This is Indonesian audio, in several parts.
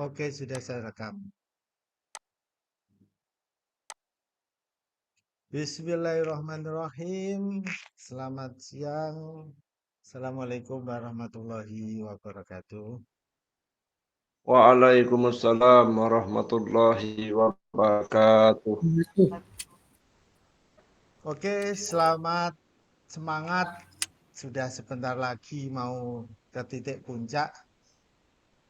Oke, sudah saya rekam. Bismillahirrahmanirrahim. Selamat siang. Assalamualaikum warahmatullahi wabarakatuh. Waalaikumsalam warahmatullahi wabarakatuh. Oke, selamat semangat. Sudah sebentar lagi mau ke titik puncak.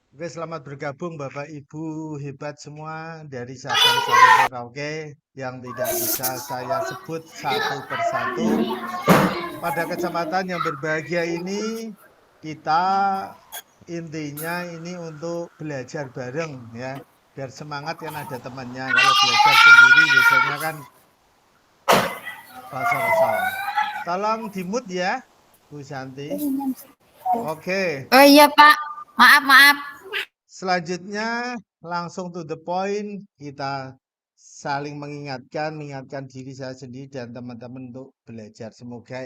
Oke, selamat bergabung Bapak Ibu hebat semua dari Sabang sampai Merauke yang tidak bisa saya sebut satu persatu. Pada kesempatan yang berbahagia ini kita intinya ini untuk belajar bareng ya, biar semangat kan ada temannya. Kalau belajar sendiri biasanya kan kosong-kosong. Tolong di-mute ya, Bu Santi. Oke. Oh iya Pak, maaf. Selanjutnya langsung to the point, kita saling mengingatkan diri saya sendiri dan teman-teman untuk belajar. Semoga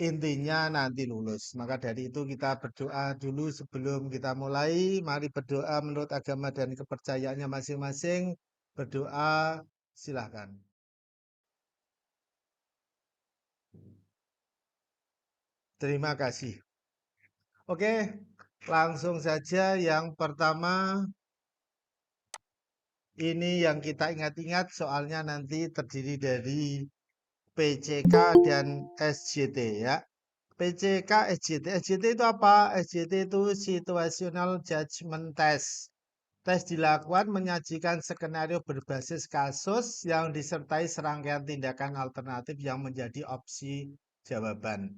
intinya nanti lulus. Maka dari itu kita berdoa dulu sebelum kita mulai. Mari berdoa menurut agama dan kepercayaannya masing-masing. Berdoa, silahkan. Terima kasih. Oke, langsung saja yang pertama. Ini yang kita ingat-ingat soalnya nanti terdiri dari PCK dan SJT ya. PCK, SJT. SJT itu apa? SJT itu Situational Judgment Test. Tes dilakukan menyajikan skenario berbasis kasus yang disertai serangkaian tindakan alternatif yang menjadi opsi jawaban.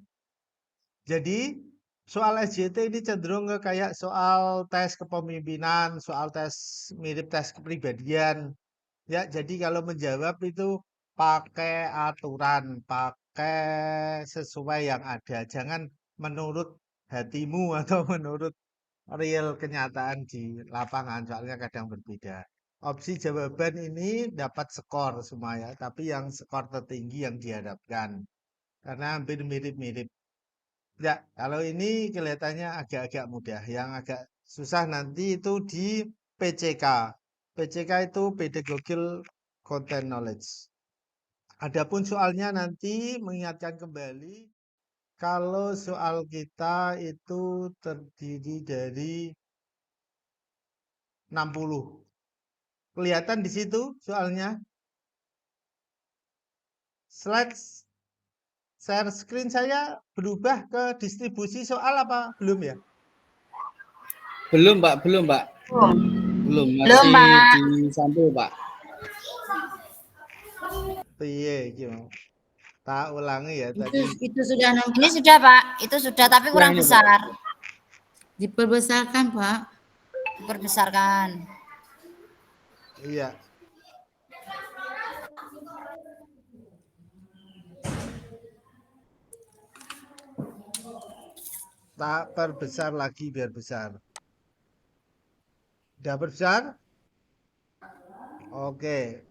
Jadi soal SJT ini cenderung ke kayak soal tes kepemimpinan, soal tes mirip tes kepribadian. Ya, jadi kalau menjawab itu pakai aturan, pakai sesuai yang ada. Jangan menurut hatimu atau menurut real kenyataan di lapangan, soalnya kadang berbeda. Opsi jawaban ini dapat skor semua ya, tapi yang skor tertinggi yang diharapkan. Karena hampir mirip-mirip. Ya, kalau ini kelihatannya agak-agak mudah. Yang agak susah nanti itu di PCK. PCK itu Pedagogical Content Knowledge. Adapun soalnya nanti mengingatkan kembali kalau soal kita itu terdiri dari 60. Kelihatan di situ soalnya. Slide share screen saya berubah ke distribusi soal apa? Belum ya? Belum, Pak. Belum, Belum, masih Pak. di sampul, Pak. Piye iki, Mas? Tak ulangi ya tadi. Itu sudah ini sudah Pak, itu sudah tapi kurang Kurangnya, Pak. besar. Diperbesarkan, Pak. Diperbesarkan. Iya. Tak perbesar lagi biar besar. Udah besar? Oke.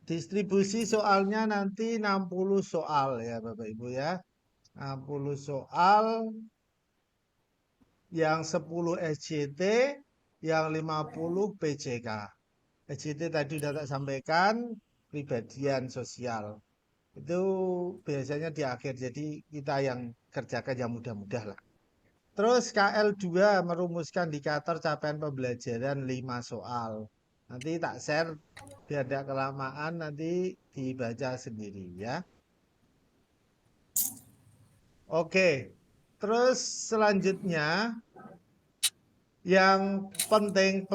Distribusi soalnya nanti 60 soal ya Bapak Ibu ya. 60 soal, yang 10 SJT, yang 50 PJK. SJT tadi sudah tak sampaikan, pribadian sosial. Itu biasanya di akhir, jadi kita yang kerjakan yang mudah-mudah lah. Terus KL2 merumuskan indikator capaian pembelajaran 5 soal. Nanti tak share biar tidak kelamaan, nanti dibaca sendiri ya. Oke, terus selanjutnya yang penting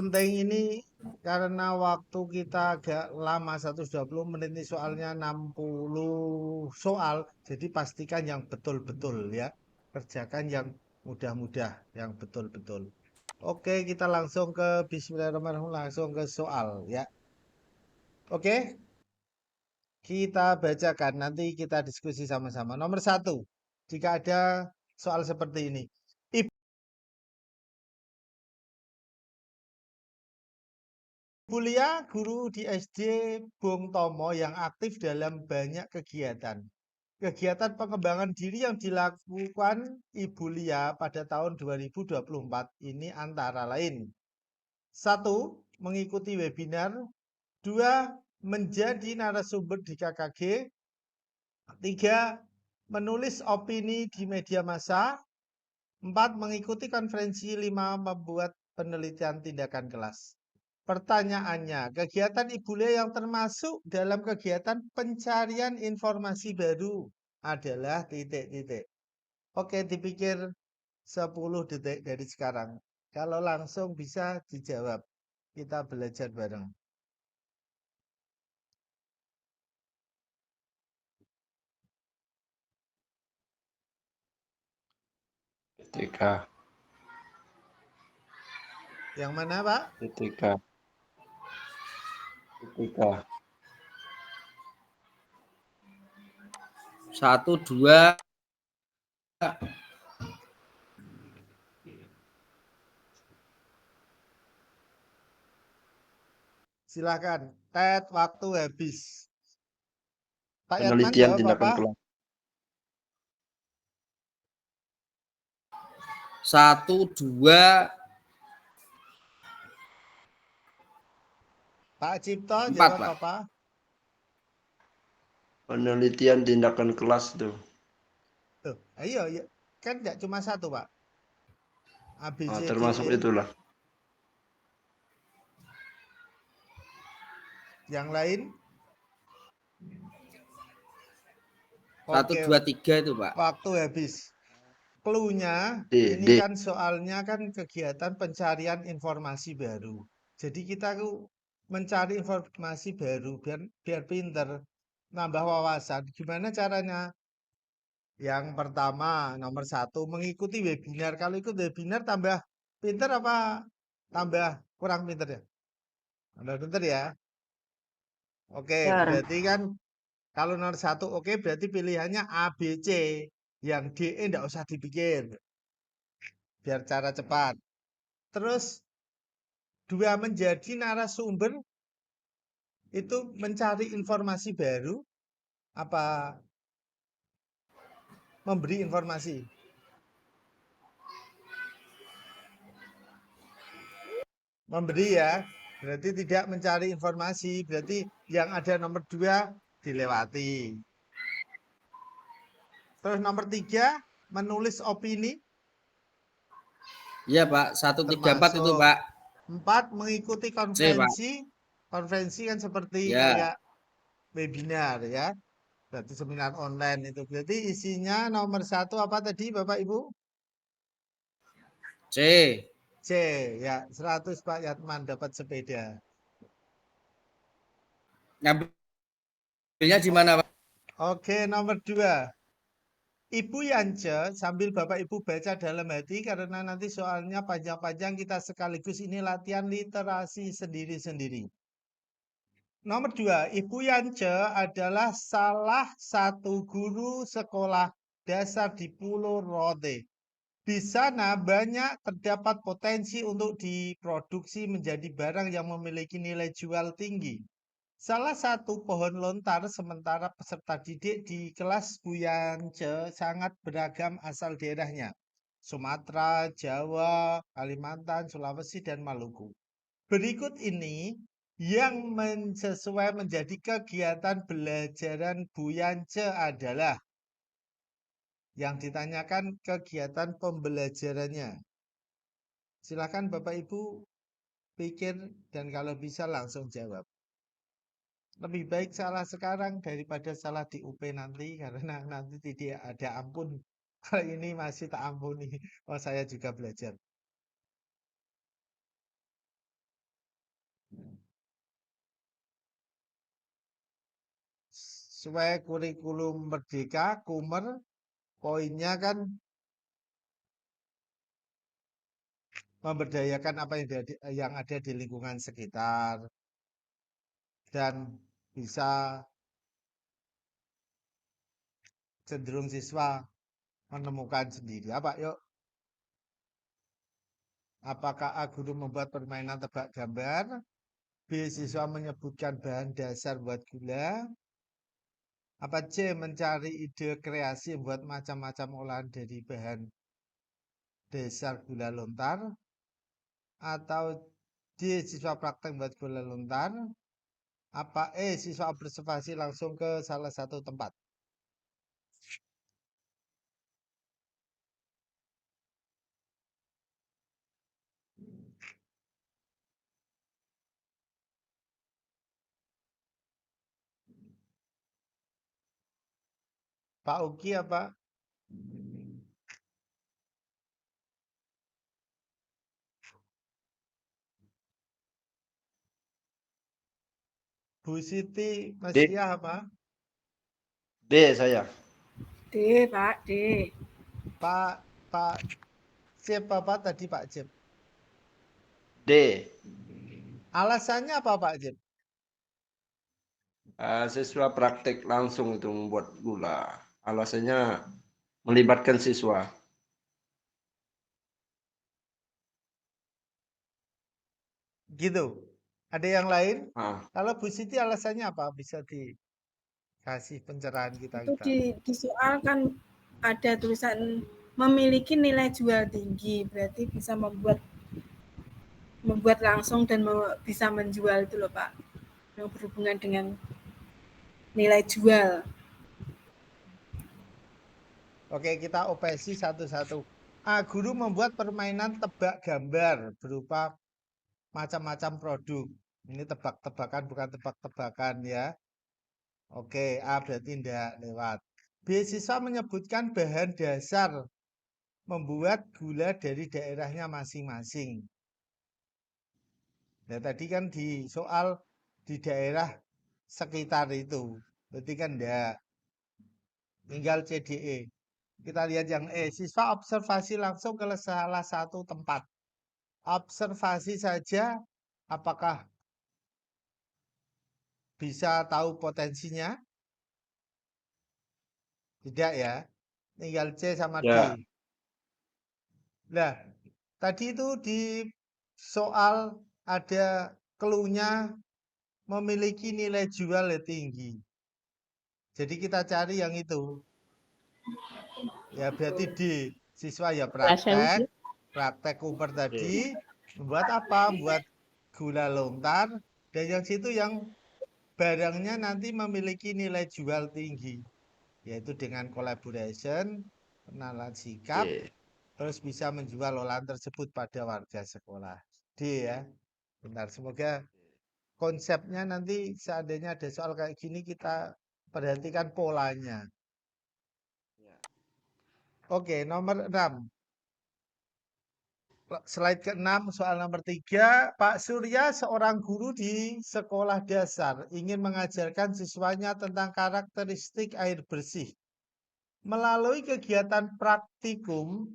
ini karena waktu kita agak lama 120 menit ini soalnya 60 soal, jadi pastikan yang betul-betul ya. Kerjakan yang mudah-mudah, yang betul-betul. Oke, kita langsung ke Bismillahirrahmanirrahim, langsung ke soal ya. Oke, kita bacakan, nanti kita diskusi sama-sama. Nomor 1, jika ada soal seperti ini. Ibu Lia, guru di SD Bung Tomo yang aktif dalam banyak kegiatan. kegiatan pengembangan diri yang dilakukan Ibu Lia pada tahun 2024 ini antara lain. 1. Mengikuti webinar. 2. Menjadi narasumber di KKG. 3. Menulis opini di media massa. 4. Mengikuti konferensi. 5. Membuat penelitian tindakan kelas. Pertanyaannya, kegiatan Ibu Lia yang termasuk dalam kegiatan pencarian informasi baru adalah titik-titik. Oke, dipikir 10 detik dari sekarang. Kalau langsung bisa dijawab. Kita belajar bareng. Ketika. Yang mana, Pak? Ketika. 1, 2. Silakan. Ted, waktu habis. Pak Yatman Penelitian jawab tindakan apa? kelas. 1, 2. Pak Cipto 4, jawab Pak. apa? Penelitian tindakan kelas tuh. Tuh, ayo, kan tidak cuma satu, Pak. A, B, C, D, Termasuk E. itulah. Yang lain? 1, 2, 3 itu, Pak. Waktu habis. Clue-nya D. ini kan soalnya kan kegiatan pencarian informasi baru. Jadi kita mencari informasi baru biar pinter, nambah wawasan. Gimana caranya? Yang pertama, nomor 1, mengikuti webinar. Kalau ikut webinar tambah pinter apa tambah kurang pinter ya? Tambah pinter ya? Oke, berarti kan kalau nomor 1 oke, berarti pilihannya A, B, C. Yang D, E enggak usah dipikir. Biar cara cepat. Terus 2, menjadi narasumber itu mencari informasi baru apa memberi informasi? Memberi ya. Berarti tidak mencari informasi. Berarti yang ada nomor 2 dilewati. Terus nomor 3, menulis opini. Iya, Pak. 1, 3, 4 itu, Termasuk. Pak. 4, mengikuti C, Pak. konferensi. Konferensi kan seperti Ya. kayak webinar ya. Berarti seminar online itu. Berarti isinya nomor 1 apa tadi Bapak Ibu? C. C. Ya, 100 Pak Yatman dapat sepeda. Ngambilnya di mana, Pak? Oke, nomor 2. Ibu Yance, sambil Bapak Ibu baca dalam hati karena nanti soalnya panjang-panjang, kita sekaligus ini latihan literasi sendiri-sendiri. Nomor 2, Ibu Yance adalah salah satu guru sekolah dasar di Pulau Rote. Di sana banyak terdapat potensi untuk diproduksi menjadi barang yang memiliki nilai jual tinggi. Salah satu pohon lontar sementara peserta didik di kelas Bu Yance sangat beragam asal daerahnya. Sumatera, Jawa, Kalimantan, Sulawesi, dan Maluku. Berikut ini yang sesuai menjadi kegiatan belajaran Bu Yance adalah yang ditanyakan kegiatan pembelajarannya. Silakan Bapak Ibu pikir dan kalau bisa langsung jawab. Lebih baik salah sekarang daripada salah di UP nanti karena nanti tidak ada ampun. Kalau ini masih tak ampuni. Oh, saya juga belajar. Sesuai kurikulum Merdeka, Kumer, poinnya kan memberdayakan apa yang ada di lingkungan sekitar dan bisa cenderung siswa menemukan sendiri. Apa yuk? Apakah A, guru membuat permainan tebak gambar? B, siswa menyebutkan bahan dasar buat gula? Apa C, mencari ide kreasi membuat macam-macam olahan dari bahan dasar gula lontar? Atau D, siswa praktek membuat gula lontar? Apa E, siswa observasi langsung ke salah satu tempat? Pak Uki apa? Bu Siti Masya apa? D saya. D, Pak, D. Pak Cip apa tadi Pak Cip? D. Alasannya apa Pak Cip? Siswa praktek langsung itu membuat gula. Alasannya melibatkan siswa. Gitu. Ada yang lain? Ah, Kalau Bu Siti alasannya apa? Bisa dikasih pencerahan Itu kita. di soal kan ada tulisan memiliki nilai jual tinggi, berarti bisa membuat langsung dan bisa menjual itu loh Pak, yang berhubungan dengan nilai jual. Oke, kita opesi satu-satu. Guru membuat permainan tebak gambar berupa macam-macam produk. Ini tebak-tebakan bukan tebak-tebakan ya. Oke, A berarti tidak lewat. B, siswa menyebutkan bahan dasar membuat gula dari daerahnya masing-masing. Nah, tadi kan di soal di daerah sekitar itu. Berarti kan enggak. Tinggal CDE. Kita lihat yang E. Siswa observasi langsung ke salah satu tempat. Observasi saja, apakah bisa tahu potensinya? Tidak ya. Tinggal C sama D. ya. Nah, tadi itu di soal ada clue-nya memiliki nilai jual yang tinggi. Jadi kita cari yang itu. Ya berarti D. Siswa ya praktek Cooper tadi. Membuat apa? Membuat gula lontar. Dan yang situ yang barangnya nanti memiliki nilai jual tinggi. Yaitu dengan collaboration, kenalan sikap, D. terus bisa menjual olahan tersebut pada warga sekolah. D ya. Bentar, semoga konsepnya nanti seandainya ada soal kayak gini kita perhatikan polanya. Oke, nomor 6. Slide ke-6, soal nomor 3. Pak Surya, seorang guru di sekolah dasar, ingin mengajarkan siswanya tentang karakteristik air bersih. Melalui kegiatan praktikum,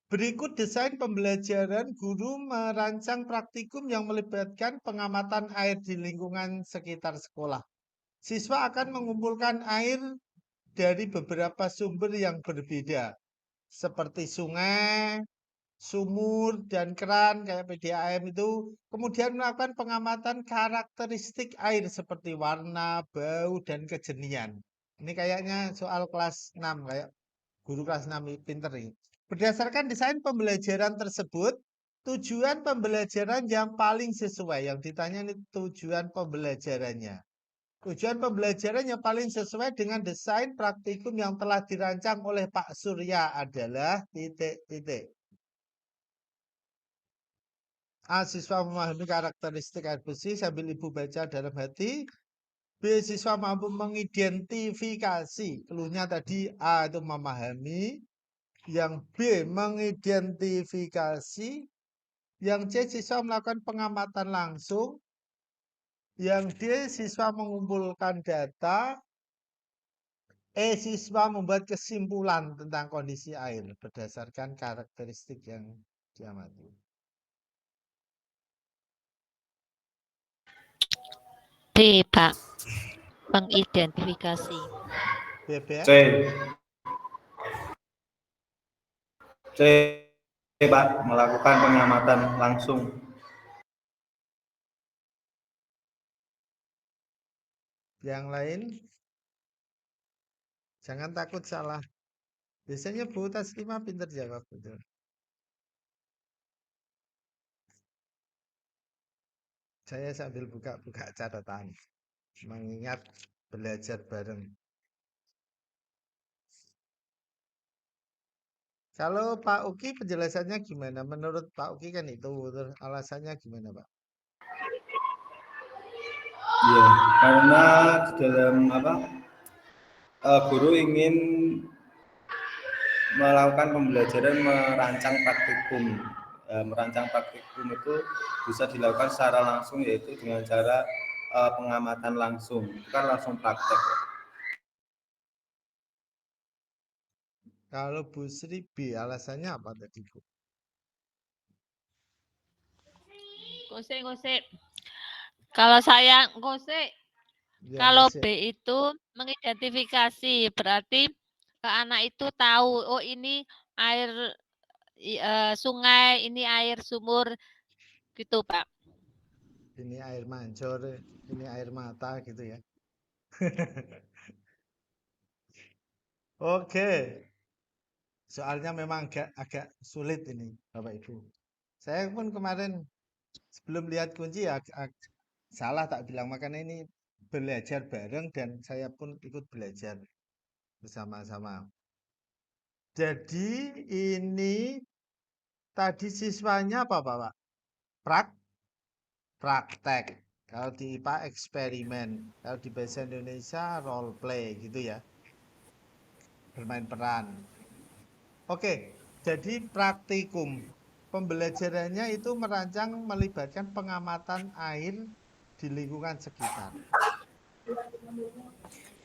berikut desain pembelajaran, guru merancang praktikum yang melibatkan pengamatan air di lingkungan sekitar sekolah. Siswa akan mengumpulkan air dari beberapa sumber yang berbeda, seperti sungai, sumur, dan keran kayak PDAM itu. Kemudian melakukan pengamatan karakteristik air seperti warna, bau, dan kejenian. Ini kayaknya soal kelas 6, kayak guru kelas 6 pinter ini. Berdasarkan desain pembelajaran tersebut, tujuan pembelajaran yang paling sesuai. Yang ditanya ini tujuan pembelajarannya. Tujuan pembelajaran yang paling sesuai dengan desain praktikum yang telah dirancang oleh Pak Surya adalah titik-titik. A. Siswa memahami karakteristik air bersih sambil ibu baca dalam hati. B. Siswa mampu mengidentifikasi. Cluenya tadi A itu memahami. Yang B mengidentifikasi. Yang C siswa melakukan pengamatan langsung. Yang D siswa mengumpulkan data. Siswa membuat kesimpulan tentang kondisi air berdasarkan karakteristik yang diamati. D, Pak. Mengidentifikasi. BB. C, Pak, melakukan pengamatan langsung. Yang lain jangan takut salah. Biasanya Bu Taslima pinter jawab betul. Saya sambil buka-buka catatan, mengingat belajar bareng. Kalau Pak Uki penjelasannya gimana? Menurut Pak Uki kan itu, terus alasannya gimana Pak? Iya, karena di dalam guru ingin melakukan pembelajaran merancang praktikum. Merancang praktikum itu bisa dilakukan secara langsung, yaitu dengan cara pengamatan langsung, bukan langsung praktek. Kalau Bu Sri B, alasannya apa tadi Bu? Gosek. Kalau saya gosek, Ya, kalau Gosek. B itu mengidentifikasi, berarti anak itu tahu, oh ini air sungai, ini air sumur, gitu Pak. Ini air mancur, ini air mata gitu ya. Oke. Soalnya memang agak sulit ini Bapak Ibu. Saya pun kemarin sebelum lihat kunci ya salah tak bilang, makanya ini belajar bareng dan saya pun ikut belajar bersama-sama. Jadi ini tadi siswanya apa Pak? Praktek. Kalau di IPA eksperimen, kalau di bahasa Indonesia role play gitu ya. Bermain peran. Oke, jadi praktikum. Pembelajarannya itu merancang melibatkan pengamatan air di lingkungan sekitar.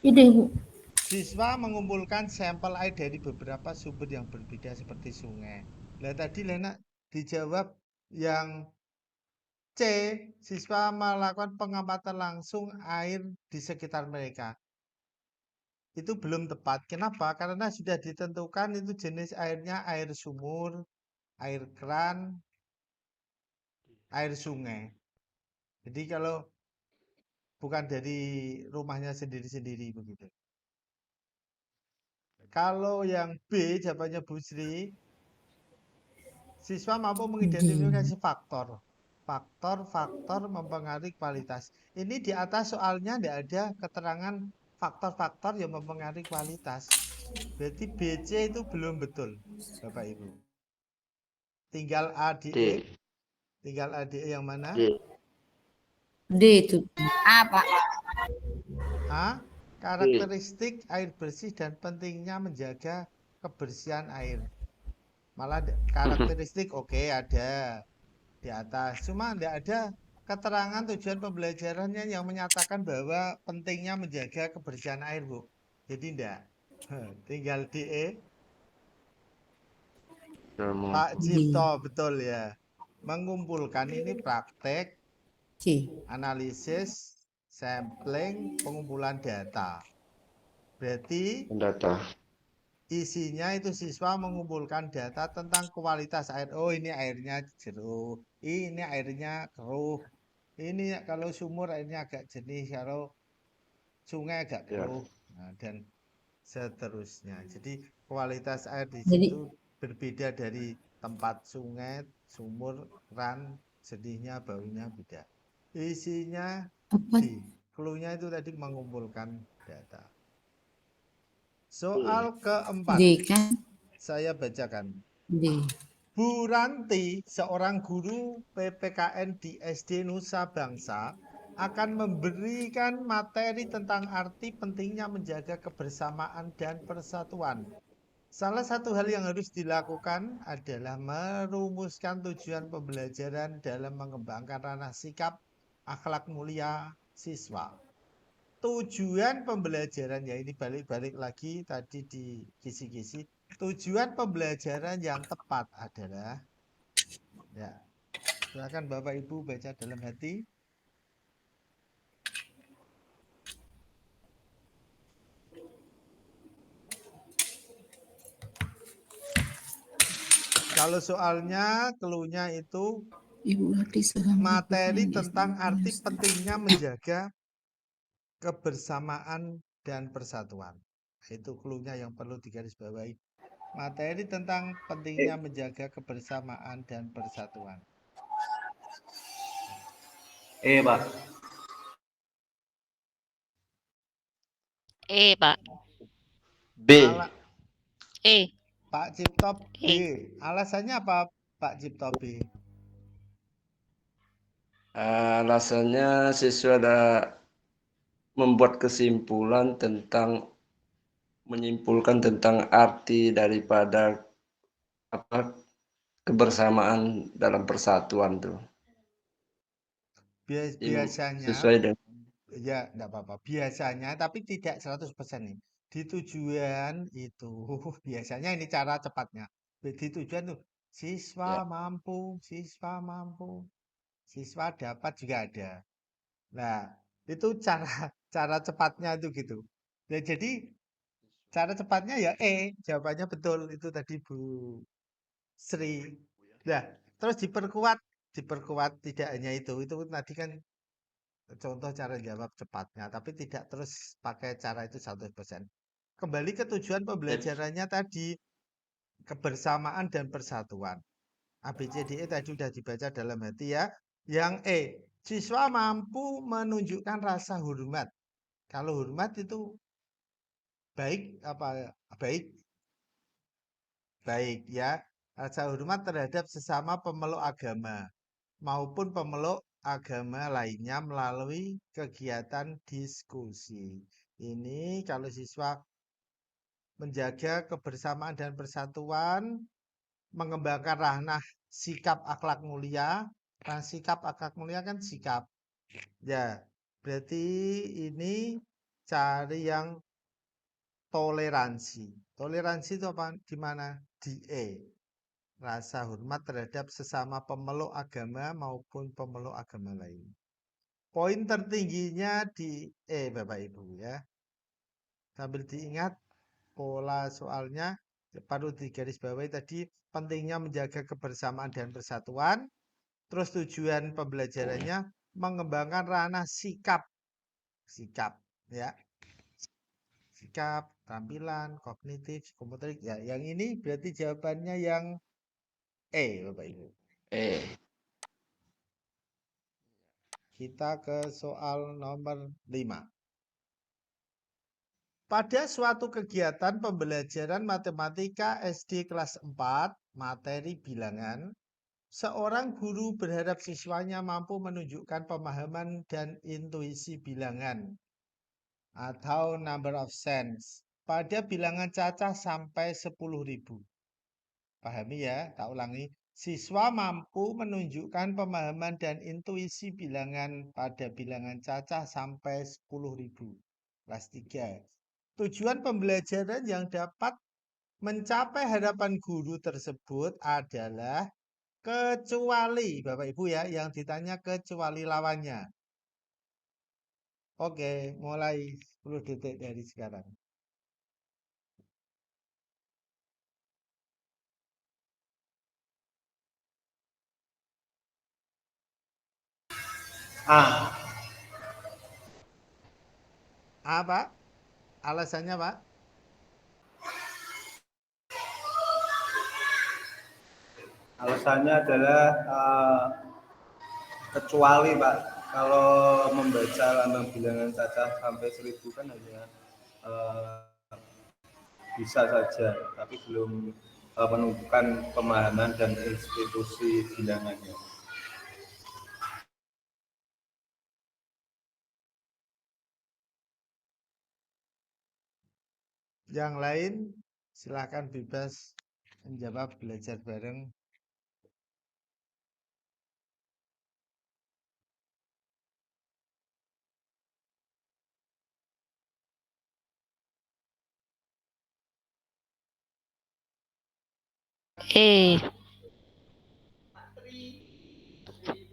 Ide Bu. Siswa mengumpulkan sampel air dari beberapa sumber yang berbeda seperti sungai. Nah tadi Lena dijawab yang C, siswa melakukan pengamatan langsung air di sekitar mereka. Itu belum tepat. Kenapa? Karena sudah ditentukan itu jenis airnya air sumur, air keran, air sungai. Jadi kalau bukan dari rumahnya sendiri-sendiri begitu. Kalau yang B, jawabannya Bu Sri, siswa mampu mengidentifikasi faktor. Faktor-faktor mempengaruhi kualitas. Ini di atas soalnya tidak ada keterangan faktor-faktor yang mempengaruhi kualitas. Berarti BC itu belum betul, Bapak Ibu. Tinggal ADE. Tinggal ADE yang mana? D itu. Apa? A. Karakteristik air bersih dan pentingnya menjaga kebersihan air. Malah karakteristik oke, ada di atas. Cuma tidak ada keterangan tujuan pembelajarannya yang menyatakan bahwa pentingnya menjaga kebersihan air, Bu. Jadi tidak. Tinggal DE. Pak Cipto, betul ya. Mengumpulkan ini praktek, C. analisis, sampling, pengumpulan data. Berarti Data. isinya itu siswa mengumpulkan data tentang kualitas air. Oh, ini airnya jernih, ini airnya keruh. Ini kalau sumur airnya agak jernih, kalau sungai agak keruh. Nah, dan seterusnya. Jadi kualitas air di situ berbeda dari tempat sungai, sumur, keran, jernihnya, baunya beda. Isinya di clue-nya itu tadi mengumpulkan data. Soal keempat, D kan? saya bacakan. D. Bu Ranti, seorang guru PPKN di SD Nusa Bangsa, akan memberikan materi tentang arti pentingnya menjaga kebersamaan dan persatuan. Salah satu hal yang harus dilakukan adalah merumuskan tujuan pembelajaran dalam mengembangkan ranah sikap akhlak mulia siswa. Tujuan pembelajaran, ya ini balik-balik lagi tadi di kisi-kisi. Tujuan pembelajaran yang tepat adalah, ya, silakan Bapak Ibu baca dalam hati. Kalau soalnya, clue-nya itu Ibu Hati materi tentang arti pentingnya menjaga kebersamaan dan persatuan. Itu clue-nya yang perlu digarisbawahi. Materi tentang pentingnya menjaga kebersamaan dan persatuan. Pak. Pak. B. Ala- E. Pak Cipto B. E. Alasannya apa Pak Cipto B? Alasannya siswa ada membuat kesimpulan tentang menyimpulkan tentang arti daripada apa kebersamaan dalam persatuan tuh. Biasanya Sesuai dengan ya enggak apa-apa. Biasanya tapi tidak 100% nih. Di tujuan itu biasanya ini cara cepatnya. Di tujuan tuh siswa Ya. mampu, siswa dapat juga ada. Nah, itu cara cara cepatnya itu gitu. Ya, jadi cara cepatnya ya jawabannya betul itu tadi Bu Sri. Nah, terus diperkuat tidak hanya itu tadi kan contoh cara jawab cepatnya, tapi tidak terus pakai cara itu 100%. Kembali ke tujuan pembelajarannya tadi, kebersamaan dan persatuan. ABCDE tadi sudah dibaca dalam hati ya. Yang siswa mampu menunjukkan rasa hormat. Kalau hormat itu baik apa baik baik ya. Rasa hormat terhadap sesama pemeluk agama maupun pemeluk agama lainnya melalui kegiatan diskusi. Ini kalau siswa menjaga kebersamaan dan persatuan, mengembangkan ranah sikap akhlak mulia. Nah, sikap akhlak mulia kan sikap. Ya, berarti ini cari yang toleransi. Toleransi itu apa? Di mana? Di E. Rasa hormat terhadap sesama pemeluk agama maupun pemeluk agama lain. Poin tertingginya di Bapak Ibu ya. Sambil diingat pola soalnya perlu digarisbawahi tadi pentingnya menjaga kebersamaan dan persatuan. Terus tujuan pembelajarannya mengembangkan ranah sikap ya. Sikap, tampilan, kognitif, psikomotorik ya. Yang ini berarti jawabannya yang Bapak Ibu. Kita ke soal nomor 5. Pada suatu kegiatan pembelajaran matematika SD kelas 4, materi bilangan, seorang guru berharap siswanya mampu menunjukkan pemahaman dan intuisi bilangan atau number of sense pada bilangan cacah sampai 10.000. Pahami ya, tak ulangi. Siswa mampu menunjukkan pemahaman dan intuisi bilangan pada bilangan cacah sampai 10.000. Kelas 3. Tujuan pembelajaran yang dapat mencapai harapan guru tersebut adalah kecuali, Bapak Ibu ya, yang ditanya kecuali lawannya. Oke, mulai 10 detik dari sekarang. A. Pak? Alasannya, Pak? Alasannya adalah kecuali Pak, kalau membaca lambang bilangan cacah sampai 1000 kan hanya bisa saja, tapi belum menunjukkan pemahaman dan institusi bilangannya. Yang lain silakan bebas menjawab, belajar bareng.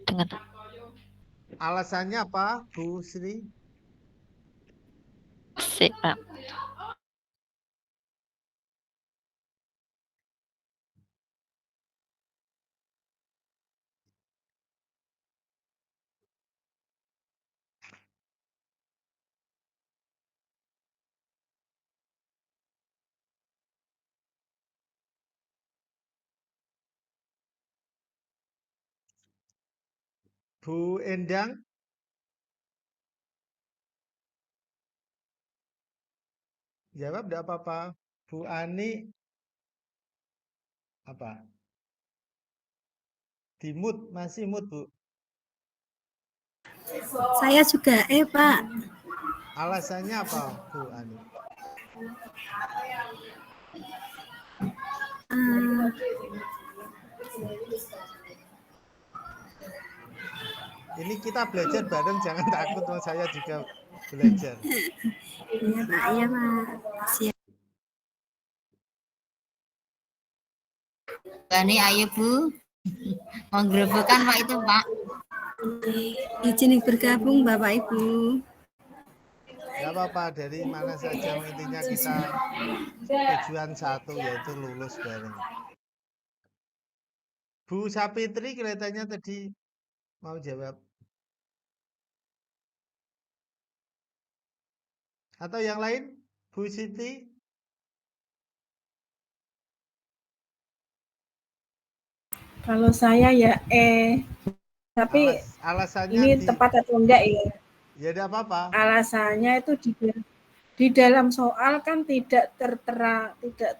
Dengan Alasannya apa, Bu Sri? C, Pak. Bu Endang? Jawab enggak apa-apa. Bu Ani? Apa? Di mute, masih mute, Bu. Saya juga Pak. Alasannya apa, Bu Ani? Ini kita belajar bareng, jangan takut, saya juga belajar. Iya Pak, iya Pak. Siap. Bani, ayo Bu. Menggerobokan Pak itu Pak. Izin bergabung Bapak Ibu. Gak apa-apa, dari mana saja intinya kita tujuan satu, yaitu lulus bareng. Bu Sapitri kelihatannya tadi mau jawab. Atau yang lain? Bu Siti? Kalau saya ya tapi Alasannya ini tepat atau enggak ya? Ya tidak apa-apa. Alasannya itu di dalam soal kan tidak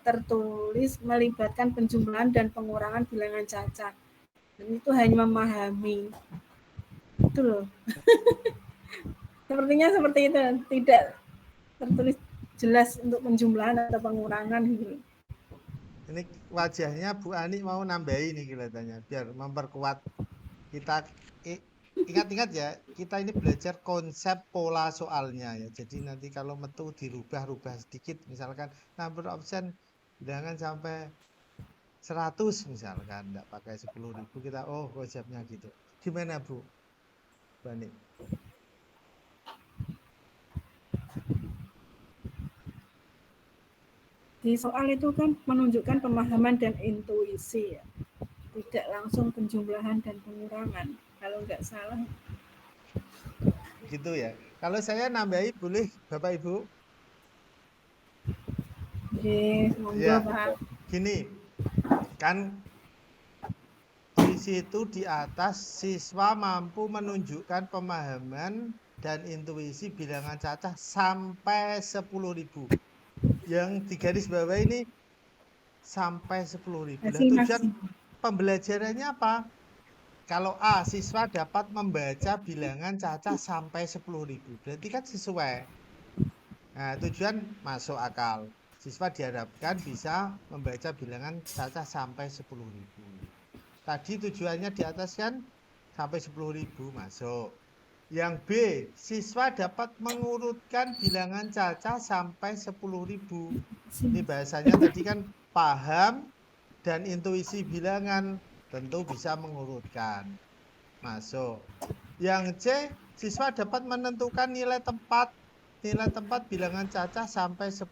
tertulis melibatkan penjumlahan dan pengurangan bilangan cacat. Dan itu hanya memahami. Itu loh. Sepertinya seperti itu, tidak tertulis jelas untuk penjumlahan atau pengurangan gitu. Ini wajahnya Bu Ani mau nambahin nih kelihatannya, biar memperkuat kita. Ingat-ingat ya, kita ini belajar konsep pola soalnya ya. Jadi nanti kalau metu dirubah-rubah sedikit, misalkan number option bilangan sampai 100 misalkan, enggak pakai 10.000, kita konsepnya gitu. Gimana Bu Bani? Di soal itu kan menunjukkan pemahaman dan intuisi ya. Tidak langsung penjumlahan dan pengurangan. Kalau nggak salah. Gitu ya. Kalau saya nambahi boleh Bapak Ibu? Oke, monggo Ya. Pak. Gini, kan di situ di atas siswa mampu menunjukkan pemahaman dan intuisi bilangan cacah sampai 10.000. Yang di garis bawah ini sampai 10.000. Nah, tujuan pembelajarannya apa? Kalau A, siswa dapat membaca bilangan cacah sampai 10.000. Berarti kan sesuai. Nah, tujuan masuk akal. Siswa diharapkan bisa membaca bilangan cacah sampai 10.000. Tadi tujuannya di atas kan sampai 10.000 masuk. Yang B, siswa dapat mengurutkan bilangan cacah sampai 10.000. Ini bahasanya tadi kan paham dan intuisi bilangan, tentu bisa mengurutkan. Masuk. Yang C, siswa dapat menentukan nilai tempat bilangan cacah sampai 10.000.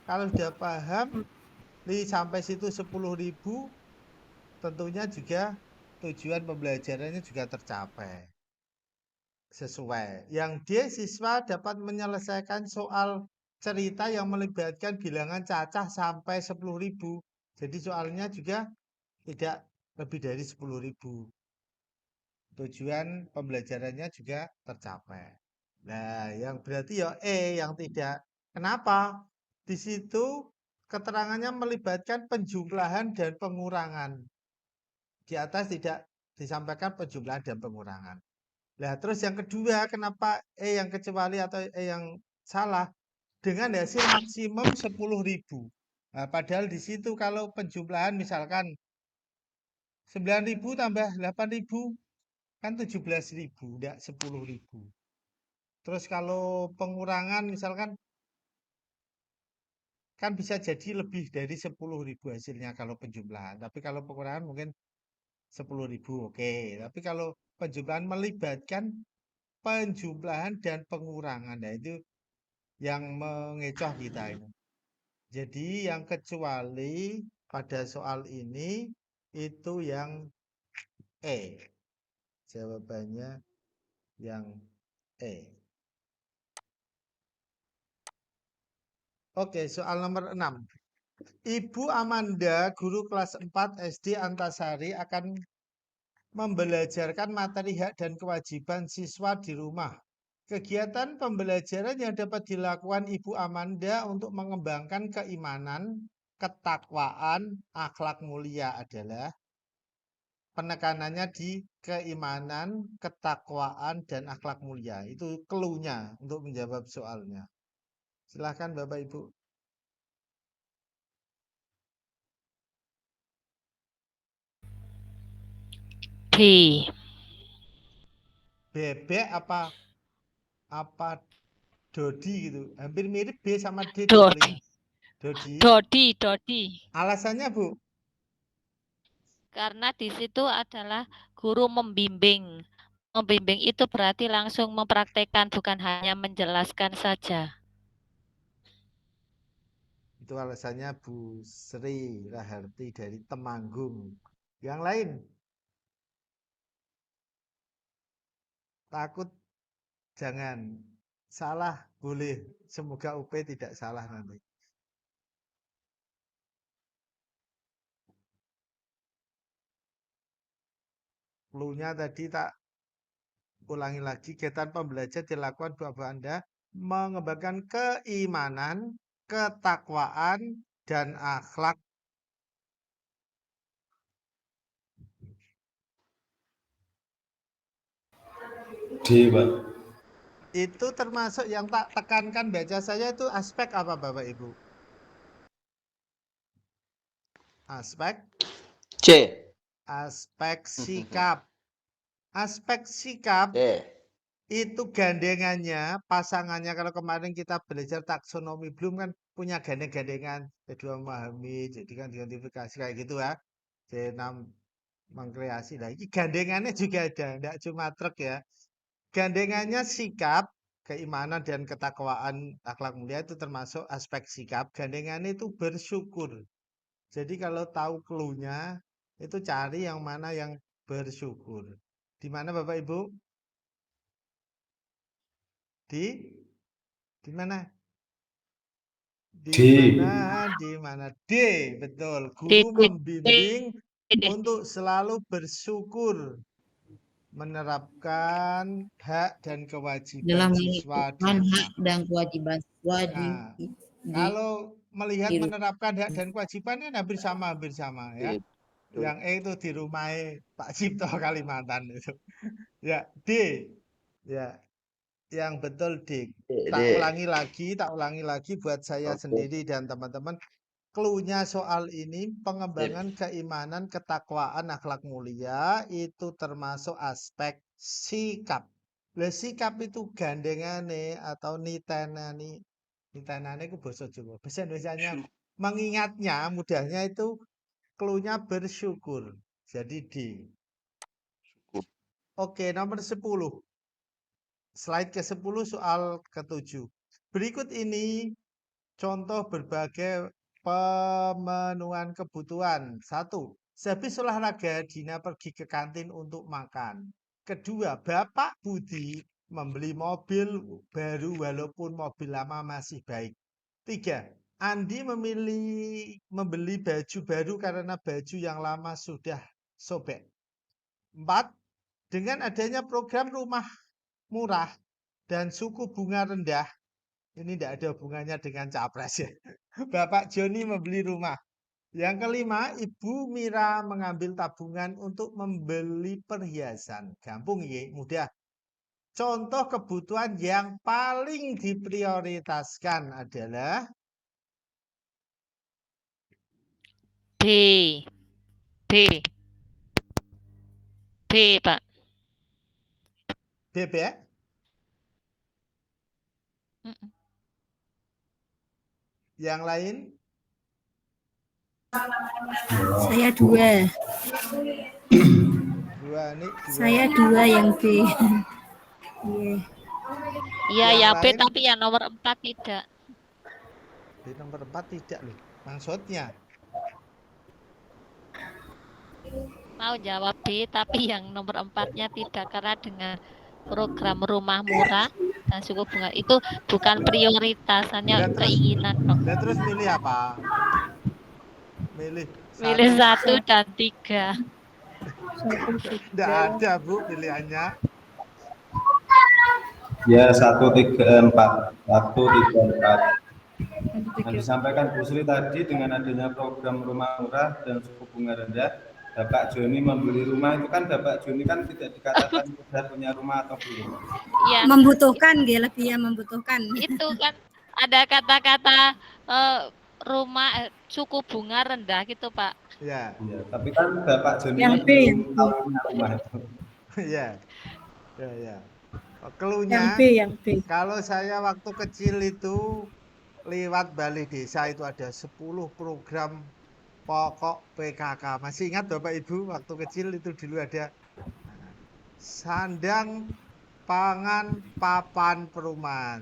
Kalau sudah paham, sampai situ 10.000, tentunya juga tujuan pembelajarannya juga tercapai. Sesuai. Yang D, siswa dapat menyelesaikan soal cerita yang melibatkan bilangan cacah sampai 10.000. Jadi soalnya juga tidak lebih dari 10.000. Tujuan pembelajarannya juga tercapai. Nah, yang berarti ya yang tidak. Kenapa? Di situ keterangannya melibatkan penjumlahan dan pengurangan. Di atas tidak disampaikan penjumlahan dan pengurangan. Nah, terus yang kedua, kenapa yang kecuali atau yang salah? Dengan hasil maksimum 10.000. Nah, padahal di situ kalau penjumlahan misalkan 9.000 tambah 8.000 kan 17.000, enggak 10.000. Terus kalau pengurangan misalkan kan bisa jadi lebih dari 10.000 hasilnya kalau penjumlahan. Tapi kalau pengurangan mungkin 10.000, oke. Tapi kalau penjumlahan melibatkan penjumlahan dan pengurangan, nah itu yang mengecoh kita ini. Jadi yang kecuali pada soal ini itu yang jawabannya yang Oke, soal nomor 6. Ibu Amanda, guru kelas 4 SD Antasari akan membelajarkan materi hak dan kewajiban siswa di rumah. Kegiatan pembelajaran yang dapat dilakukan Ibu Amanda untuk mengembangkan keimanan, ketakwaan, akhlak mulia adalah penekanannya di keimanan, ketakwaan, dan akhlak mulia. Itu clue-nya untuk menjawab soalnya. Silahkan Bapak Ibu. B. Bebek apa Dodi gitu. Hampir mirip B sama D Dodi. dibalik. Dodi. Dodi. Alasannya Bu? Karena di situ adalah guru membimbing. Membimbing itu berarti langsung mempraktekkan, bukan hanya menjelaskan saja. Itu alasannya Bu Sri Raharti dari Temanggung. Yang lain? Takut jangan salah, boleh. Semoga UP tidak salah nanti. Clue-nya tadi tak ulangi lagi. Kegiatan pembelajaran dilakukan Bapak Anda mengembangkan keimanan, ketakwaan, dan akhlak. D, Pak. Itu termasuk yang tak tekankan baca saya itu aspek apa Bapak Ibu? Aspek? C. Aspek sikap. Aspek sikap C. itu gandengannya, pasangannya. Kalau kemarin kita belajar taksonomi Bloom kan punya gandeng-gandengan. Kedua memahami, jadikan identifikasi kayak gitu ya. C6 mengkreasi. Nah, ini gandengannya juga ada, tidak cuma truk ya. Gandengannya sikap, keimanan dan ketakwaan, akhlak mulia itu termasuk aspek sikap. Gandengannya itu bersyukur. Jadi kalau tahu clue-nya, itu cari yang mana yang bersyukur. Di mana Bapak Ibu? Di mana? Di mana? D, betul. Guru membimbing untuk selalu bersyukur, menerapkan hak dan kewajiban Dalam siswa di melakukan rumah. hak dan kewajiban siswa Nah, kalau melihat menerapkan hak dan kewajiban kan hampir sama ya. Yang E itu di rumah Pak Cipto Kalimantan itu. Ya, D. Ya. Yang betul D. Tak ulangi lagi buat saya sendiri dan teman-teman. Clue-nya soal ini pengembangan keimanan, ketakwaan, akhlak mulia itu termasuk aspek sikap. Lah sikap itu gandengane atau nitenane. Nitenane itu bahasa Jawa. Bahasa Indonesianya mengingatnya, mudahnya itu clue-nya bersyukur. Jadi D. Oke, nomor 10. Slide ke-10 soal ke-7. Berikut ini contoh berbagai pemenuhan kebutuhan. 1. Sehabis olahraga, Dina pergi ke kantin untuk makan. Kedua, Bapak Budi membeli mobil baru walaupun mobil lama masih baik. 3. Andi membeli baju baru karena baju yang lama sudah sobek. 4. Dengan adanya program rumah murah dan suku bunga rendah, ini tidak ada hubungannya dengan capres ya. Bapak Joni membeli rumah. Yang kelima, Ibu Mira mengambil tabungan untuk membeli perhiasan. Gampang ya, mudah. Contoh kebutuhan yang paling diprioritaskan adalah B, Pak. bebek. Yang lain? Saya 2. Saya 2 yang B. Iya, Yang ya B, lain? tapi yang nomor 4 tidak. Di nomor 4 tidak loh. Maksudnya? Mau jawab B, tapi yang nomor 4-nya tidak, karena dengan program rumah murah dan suku bunga itu bukan prioritas, hanya keinginan. Dan terus milih apa? Milih 1 dan 3. 1, Tidak 3. ada Bu pilihannya. Ya 1, 3, 4. 1, 3, 4. 1, Yang 3. disampaikan Bu Sri tadi dengan adanya program rumah murah dan suku bunga rendah, Bapak Joni membeli rumah itu kan Bapak Joni kan tidak dikatakan sudah punya rumah atau belum. Iya, Membutuhkan dia lebih ya membutuhkan. itu kan ada kata-kata suku bunga rendah gitu, Pak. Ya, Iya, tapi kan Bapak Joni Yang B, belum yang B. tahu punya rumah itu. ya, ya. Yang Keluhnya B, yang B. kalau saya waktu kecil itu lewat Balai Desa itu ada 10 program pokok PKK. Masih ingat Bapak Ibu waktu kecil itu dulu ada sandang, pangan, papan, perumahan.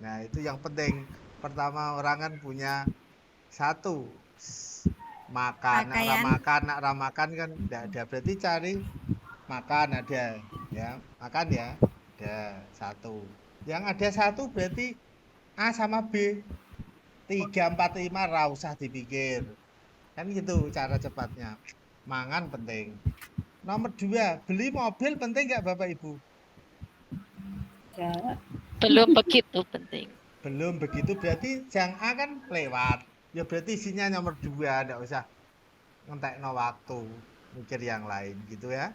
Nah, itu yang penting. Pertama orang kan punya satu makan, Pakaian. nak ramakan kan enggak ada. Berarti cari makan ada ya, makan ya. Ada satu. Yang ada satu berarti A sama B. 3, 4, 5 ra usah dipikir. Kan gitu cara cepatnya. Mangan penting. Nomor 2, beli mobil penting nggak Bapak Ibu? Ya. Belum begitu penting. Belum begitu berarti yang A kan lewat. Ya berarti isinya nomor 2, enggak usah ngentekno waktu mikir yang lain gitu ya.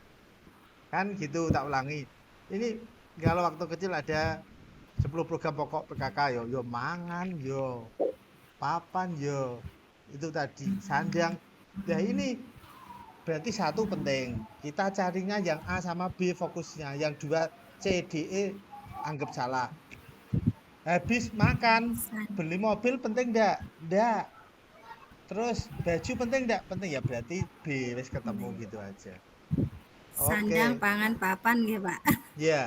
Kan gitu tak ulangi. Ini kalau waktu kecil ada 10 program pokok PKK yo mangan yo papan yo itu tadi sandang. Nah ini berarti satu penting. Kita carinya yang A sama B fokusnya, yang 2 C D E anggap salah. Habis makan, beli mobil penting enggak? Enggak. Terus baju penting enggak? Penting ya berarti B wis ketemu gitu aja. Sandang, Oke. pangan, papan ya Pak. Ya.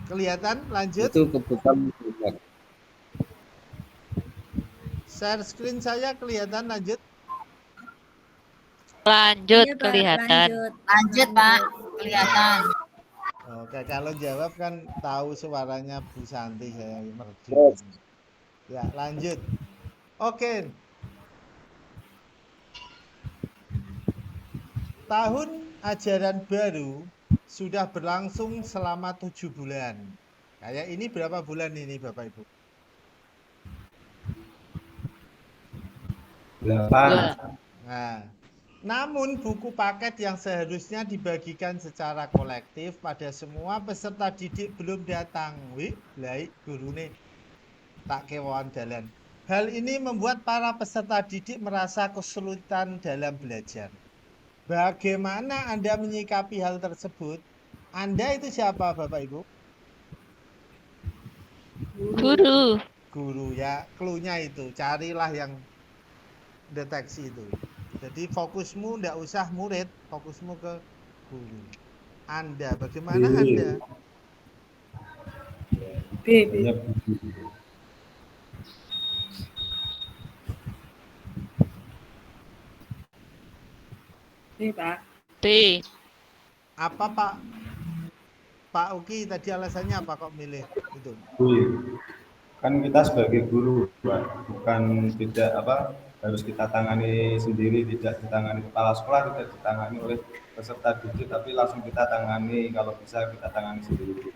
Kelihatan lanjut. Itu kebutuhan primer. Share screen saya kelihatan lanjut. Lanjut Iya, Pak, kelihatan. Lanjut Pak, kelihatan. Oke, kalau jawab kan tahu suaranya Bu Santi saya merdu. Terus. Ya, lanjut. Oke. Tahun ajaran baru sudah berlangsung selama 7 bulan. Kayak ini berapa bulan ini Bapak Ibu? 8. Nah, namun buku paket yang seharusnya dibagikan secara kolektif pada semua peserta didik belum datang. Wih, baik gurune tak kewan dalan. Hal ini membuat para peserta didik merasa kesulitan dalam belajar. Bagaimana Anda menyikapi hal tersebut? Anda itu siapa Bapak Ibu? Guru. Guru ya, clue-nya itu. Carilah yang deteksi itu. Jadi fokusmu enggak usah murid, fokusmu ke guru. Anda, bagaimana Anda? B, B. B, Pak. B. Apa Pak Uki tadi alasannya apa kok milih itu? Kan kita sebagai guru, Pak, bukan tidak harus kita tangani sendiri, tidak ditangani kepala sekolah, tidak ditangani oleh peserta didik, tapi langsung kita tangani, kalau bisa kita tangani sendiri.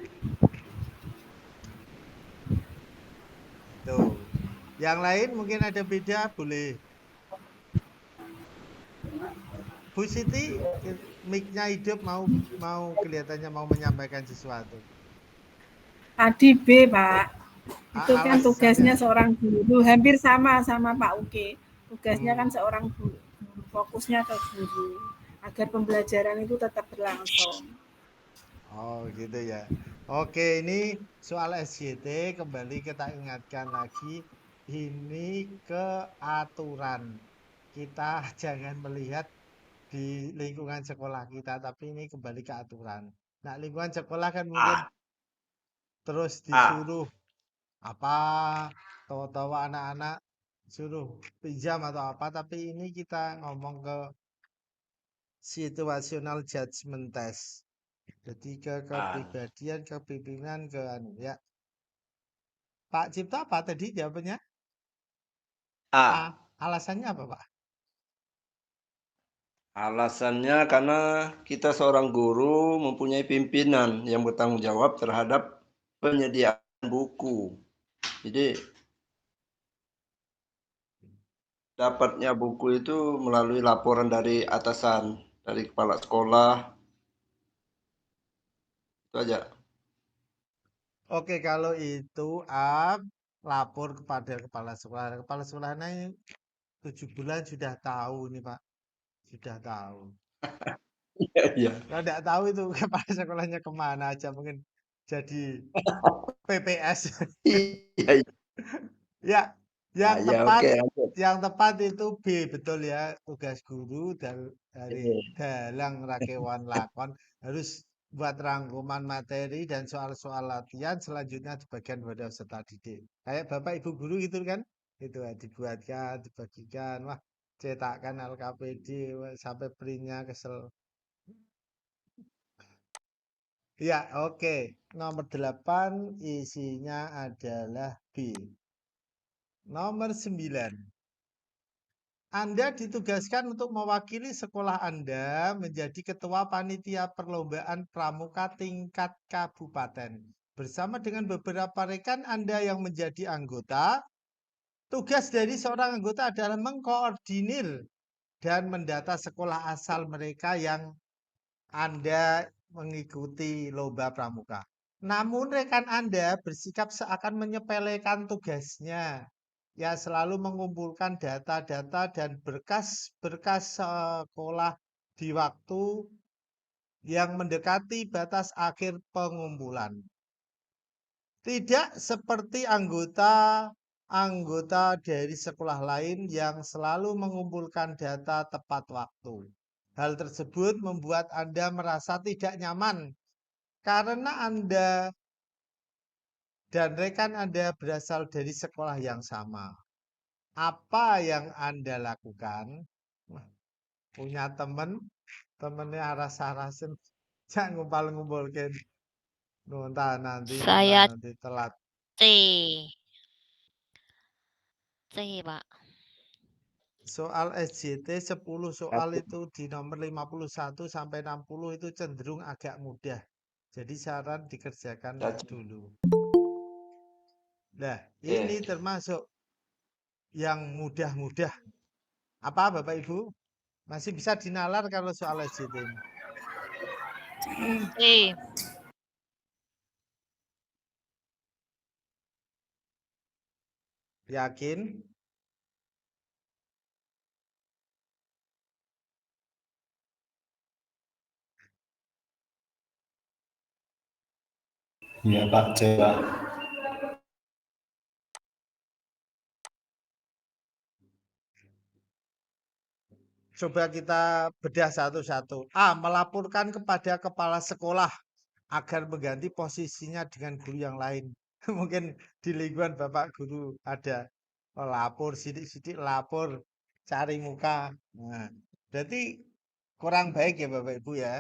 Tuh. Yang lain mungkin ada beda, boleh. Bu Siti, mic-nya hidup mau kelihatannya mau menyampaikan sesuatu. Tadi B, Pak. Itu kan Alasannya. tugasnya seorang guru, hampir sama Pak Uki. Tugasnya kan seorang guru, fokusnya ke guru, agar pembelajaran itu tetap berlangsung. Oh gitu ya. Oke, ini soal SJT kembali kita ingatkan lagi, ini keaturan. Kita jangan melihat di lingkungan sekolah kita, tapi ini kembali ke aturan. Nah, lingkungan sekolah kan mungkin terus disuruh apa, tahu-tahu anak-anak suruh pinjam atau apa, tapi ini kita ngomong ke situational judgment test. Jadi ke kepribadian, kepemimpinan, ke ya. Pak Cipta apa tadi jawabannya? A. Alasannya apa, Pak? Alasannya karena kita seorang guru mempunyai pimpinan yang bertanggung jawab terhadap penyediaan buku. Jadi dapatnya buku itu melalui laporan dari atasan, dari kepala sekolah. Itu aja. Oke, kalau itu lapor kepada kepala sekolah. Kepala sekolahnya 7 bulan sudah tahu nih Pak, sudah tahu. Iya. Kalau tidak tahu itu kepala sekolahnya kemana aja, mungkin jadi PPS. Iya, iya. Ya, yang Ya, tepat, oke, lanjut. yang tepat itu B, betul ya. Tugas guru dari Oke. dalang rakewan lakon harus buat rangkuman materi dan soal-soal latihan selanjutnya dibagikan pada peserta didik. Kayak Bapak Ibu guru gitu kan? Itu ya, dibuatkan, dibagikan. Wah, cetakkan LKPD wah, sampai printnya kesel. Ya, oke. Nomor 8 isinya adalah B. Nomor 9. Anda ditugaskan untuk mewakili sekolah Anda menjadi ketua panitia perlombaan pramuka tingkat kabupaten. Bersama dengan beberapa rekan Anda yang menjadi anggota, tugas dari seorang anggota adalah mengkoordinir dan mendata sekolah asal mereka yang Anda mengikuti lomba pramuka. Namun rekan Anda bersikap seakan menyepelekan tugasnya. Ya selalu mengumpulkan data-data dan berkas-berkas sekolah di waktu yang mendekati batas akhir pengumpulan. Tidak seperti anggota dari sekolah lain yang selalu mengumpulkan data tepat waktu. Hal tersebut membuat Anda merasa tidak nyaman karena Anda dan rekan Anda berasal dari sekolah yang sama. Apa yang Anda lakukan? Punya temennya aras-arasin, jangan ngumpul-ngumpulkan. Entah nanti Saya telat. C. C, Pak. Soal SJT 10 soal itu di nomor 51 sampai 60 itu cenderung agak mudah. Jadi saran dikerjakan Caci. dulu. Nah, Oke. ini termasuk yang mudah-mudah. Apa Bapak Ibu? Masih bisa dinalar kalau soal SJT ini. C. Yakin? Iya Pak, C Pak. Coba kita bedah satu-satu. A. Melaporkan kepada kepala sekolah agar mengganti posisinya dengan guru yang lain. Mungkin di lingkungan Bapak guru ada lapor, sidik-sidik lapor, cari muka. Nah, berarti kurang baik ya Bapak Ibu ya.